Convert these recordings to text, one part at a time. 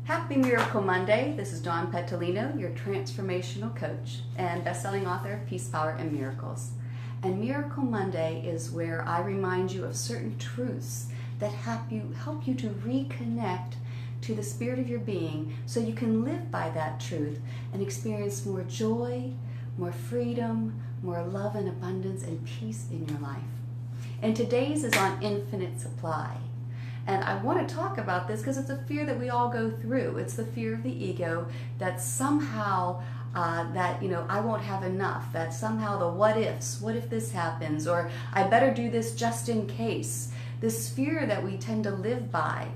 Happy Miracle Monday. This is Dawn Petalino, your transformational coach and best-selling author of Peace, Power, and Miracles. And Miracle Monday is where I remind you of certain truths that help you to reconnect to the spirit of your being so you can live by that truth and experience more joy, more freedom, more love and abundance and peace in your life. And today's is on infinite supply. And I want to talk about this because it's a fear that we all go through. It's the fear of the ego that somehow I won't have enough, that somehow the what ifs, what if this happens, or I better do this just in case. This fear that we tend to live by.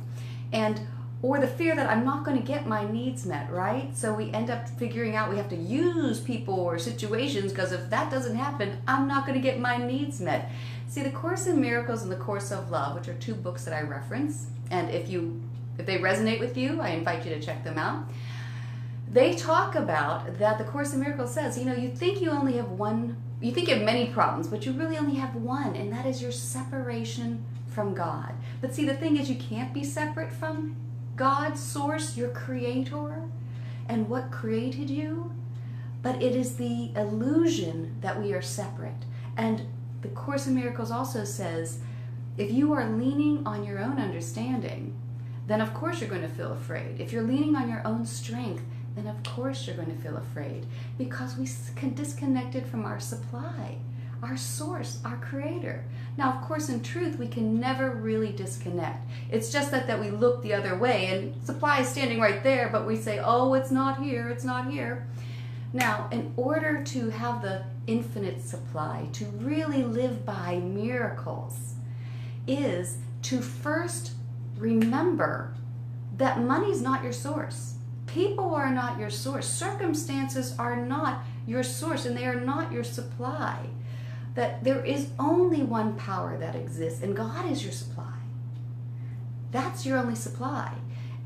Or the fear that I'm not going to get my needs met, right? So we end up figuring out we have to use people or situations because if that doesn't happen, I'm not going to get my needs met. See, the Course in Miracles and the Course of Love, which are two books that I reference, and if they resonate with you, I invite you to check them out. They talk about that the Course in Miracles says, you think you only have one, you think you have many problems, but you really only have one, and that is your separation from God. But see, the thing is, you can't be separate from God's source, your creator, and what created you. But it is the illusion that we are separate. And the Course in Miracles also says, if you are leaning on your own understanding, then of course you're going to feel afraid. If you're leaning on your own strength, then of course you're going to feel afraid because we disconnected from our supply, our source, our creator. Now, of course, in truth, we can never really disconnect. It's just that we look the other way and supply is standing right there, but we say, oh, it's not here, it's not here. Now, in order to have the infinite supply, to really live by miracles, is to first remember that money's not your source. People are not your source. Circumstances are not your source, and they are not your supply. That there is only one power that exists, and God is your supply. That's your only supply.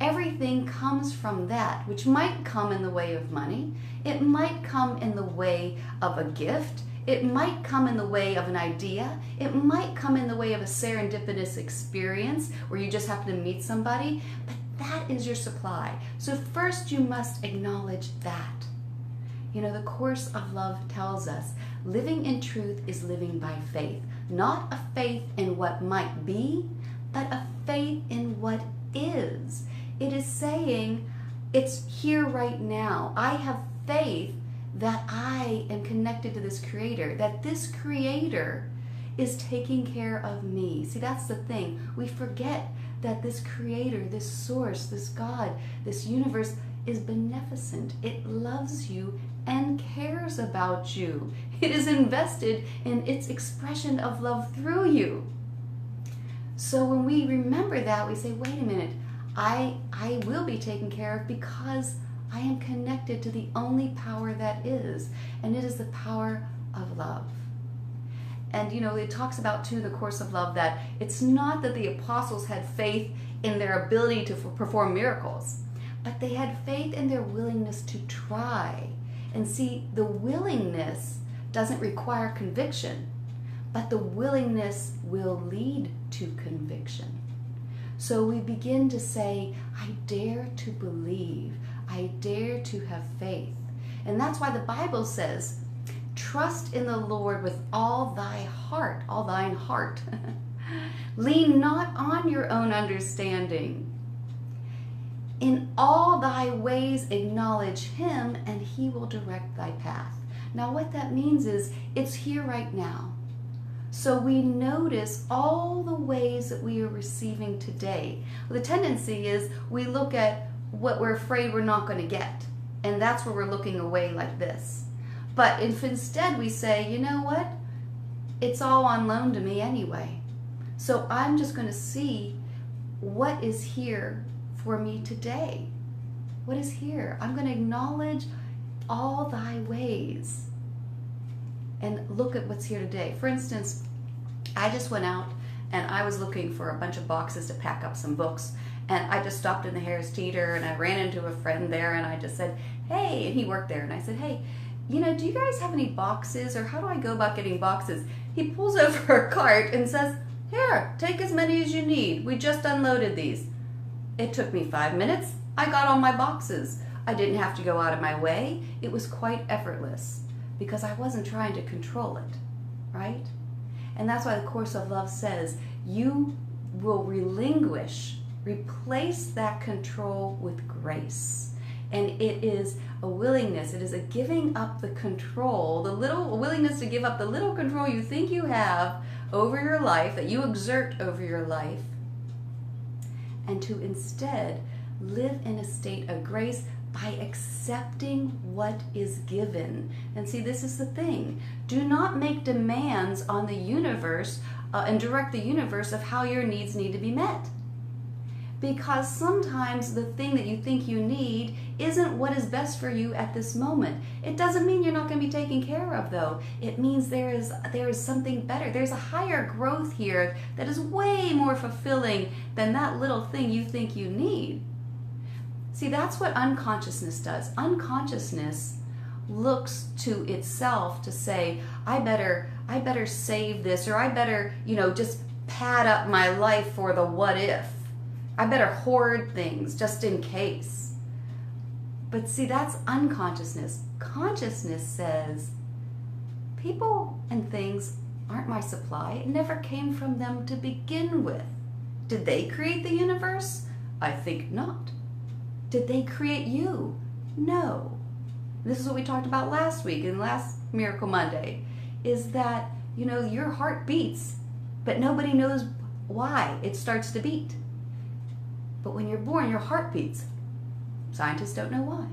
Everything comes from that, which might come in the way of money. It might come in the way of a gift. It might come in the way of an idea. It might come in the way of a serendipitous experience where you just happen to meet somebody. But that is your supply. So first you must acknowledge that. The Course of Love tells us living in truth is living by faith. Not a faith in what might be, but a faith in what is. It is saying, it's here right now. I have faith that I am connected to this creator, that this creator is taking care of me. See, that's the thing. We forget that this creator, this source, this God, this universe is beneficent. It loves you and cares about you. It is invested in its expression of love through you. So when we remember that, we say, wait a minute, I will be taken care of because I am connected to the only power that is, and it is the power of love. And it talks about too, the Course of Love, that it's not that the apostles had faith in their ability to perform miracles, but they had faith in their willingness to try. And see, the willingness doesn't require conviction, but the willingness will lead to conviction. So we begin to say, I dare to believe. I dare to have faith. And that's why the Bible says, trust in the Lord with all thy heart, all thine heart. Lean not on your own understanding. In all thy ways acknowledge him, and he will direct thy path. Now what that means is, it's here right now. So we notice all the ways that we are receiving today. The tendency is we look at what we're afraid we're not going to get, and that's where we're looking away like this. But if instead we say, you know what? It's all on loan to me anyway. So I'm just going to see what is here for me today. What is here? I'm going to acknowledge all thy ways and look at what's here today. For instance, I just went out and I was looking for a bunch of boxes to pack up some books, and I just stopped in the Harris Teeter and I ran into a friend there and I just said, hey, and he worked there, and I said, hey, do you guys have any boxes, or how do I go about getting boxes? He pulls over a cart and says, here, take as many as you need. We just unloaded these. It took me 5 minutes. I got all my boxes. I didn't have to go out of my way. It was quite effortless because I wasn't trying to control it, right? And that's why the Course of Love says you will replace that control with grace. And it is a willingness, it is a giving up the control, a willingness to give up the little control you think you have over your life, that you exert over your life, and to instead live in a state of grace by accepting what is given. And see, this is the thing. Do not make demands on the universe and direct the universe of how your needs need to be met. Because sometimes the thing that you think you need isn't what is best for you at this moment. It doesn't mean you're not going to be taken care of, though. It means there is something better. There's a higher growth here that is way more fulfilling than that little thing you think you need. See, that's what unconsciousness does. Unconsciousness looks to itself to say, I better save this, or I better, just pad up my life for the what if. I better hoard things just in case. But see, that's unconsciousness. Consciousness says, people and things aren't my supply. It never came from them to begin with. Did they create the universe? I think not. Did they create you? No. This is what we talked about last week in last Miracle Monday, is that, your heart beats, but nobody knows why it starts to beat. But when you're born, your heart beats. Scientists don't know why.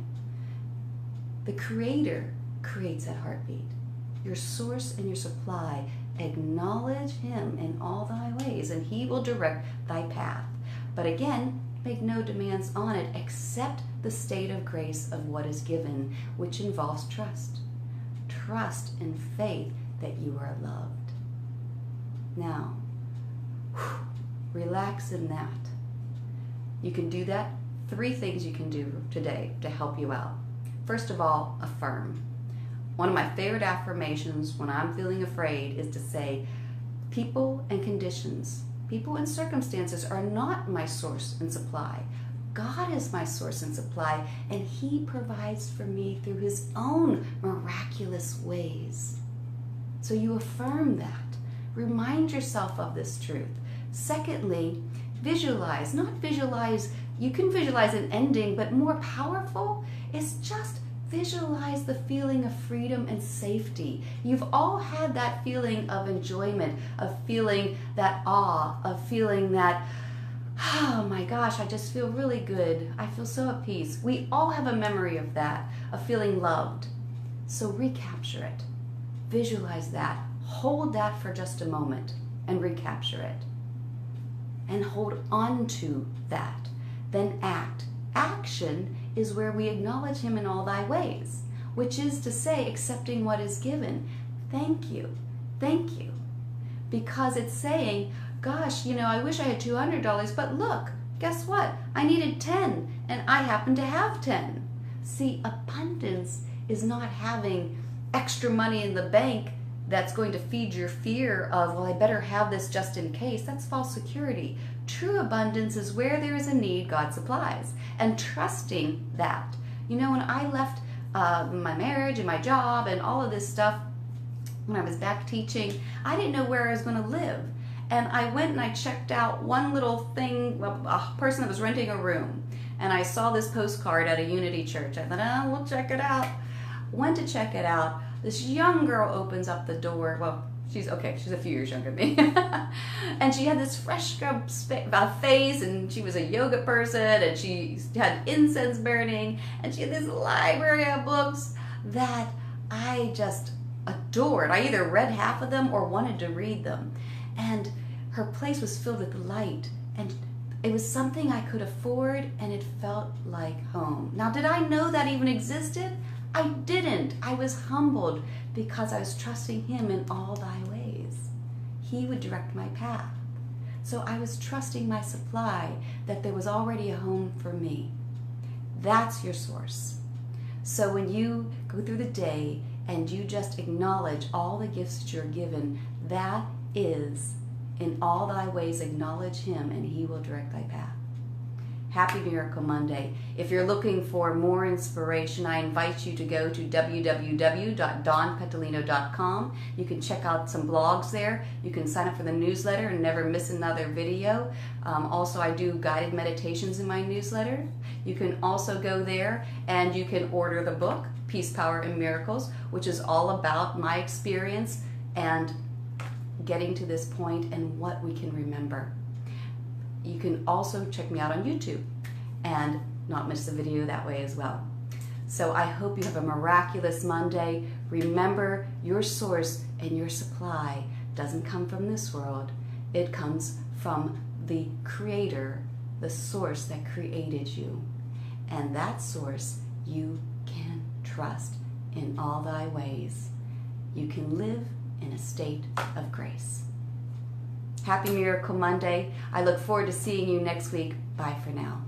The Creator creates that heartbeat. Your source and your supply. Acknowledge Him in all thy ways, and He will direct thy path. But again, make no demands on it. Accept the state of grace of what is given, which involves trust. Trust and faith that you are loved. Now, relax in that. You can do that. 3 things you can do today to help you out. First of all, affirm. One of my favorite affirmations when I'm feeling afraid is to say, people and conditions, people and circumstances are not my source and supply. God is my source and supply, and He provides for me through His own miraculous ways. So you affirm that. Remind yourself of this truth. Secondly, visualize. Not visualize, you can visualize an ending, but more powerful is just visualize the feeling of freedom and safety. You've all had that feeling of enjoyment, of feeling that awe, of feeling that, oh my gosh, I just feel really good. I feel so at peace. We all have a memory of that, of feeling loved. So recapture it. Visualize that. Hold that for just a moment and recapture it. And hold on to that. Then act. Action is where we acknowledge Him in all thy ways, which is to say, accepting what is given. Thank you. Thank you. Because it's saying, gosh, I wish I had $200, but look, guess what? I needed 10, and I happen to have 10. See, abundance is not having extra money in the bank that's going to feed your fear of, well, I better have this just in case. That's false security. True abundance is where there is a need, God supplies. And trusting that. When I left my marriage and my job and all of this stuff, when I was back teaching, I didn't know where I was going to live. And I went and I checked out one little thing, a person that was renting a room. And I saw this postcard at a Unity church. I thought, we'll check it out. Went to check it out. This young girl opens up the door. Well, she's a few years younger than me. And she had this fresh scrubbed face, and she was a yoga person, and she had incense burning, and she had this library of books that I just adored. I either read half of them or wanted to read them. And her place was filled with light, and it was something I could afford, and it felt like home. Now, did I know that even existed? I didn't. I was humbled because I was trusting Him in all thy ways. He would direct my path. So I was trusting my supply, that there was already a home for me. That's your source. So when you go through the day and you just acknowledge all the gifts that you're given, that is, in all thy ways acknowledge Him, and He will direct thy path. Happy Miracle Monday. If you're looking for more inspiration, I invite you to go to www.dawnpetalino.com. You can check out some blogs there. You can sign up for the newsletter and never miss another video. Also, I do guided meditations in my newsletter. You can also go there and you can order the book, Peace, Power, and Miracles, which is all about my experience and getting to this point and what we can remember. You can also check me out on YouTube and not miss a video that way as well. So I hope you have a miraculous Monday. Remember, your source and your supply doesn't come from this world. It comes from the Creator, the source that created you. And that source you can trust in all thy ways. You can live in a state of grace. Happy Miracle Monday. I look forward to seeing you next week. Bye for now.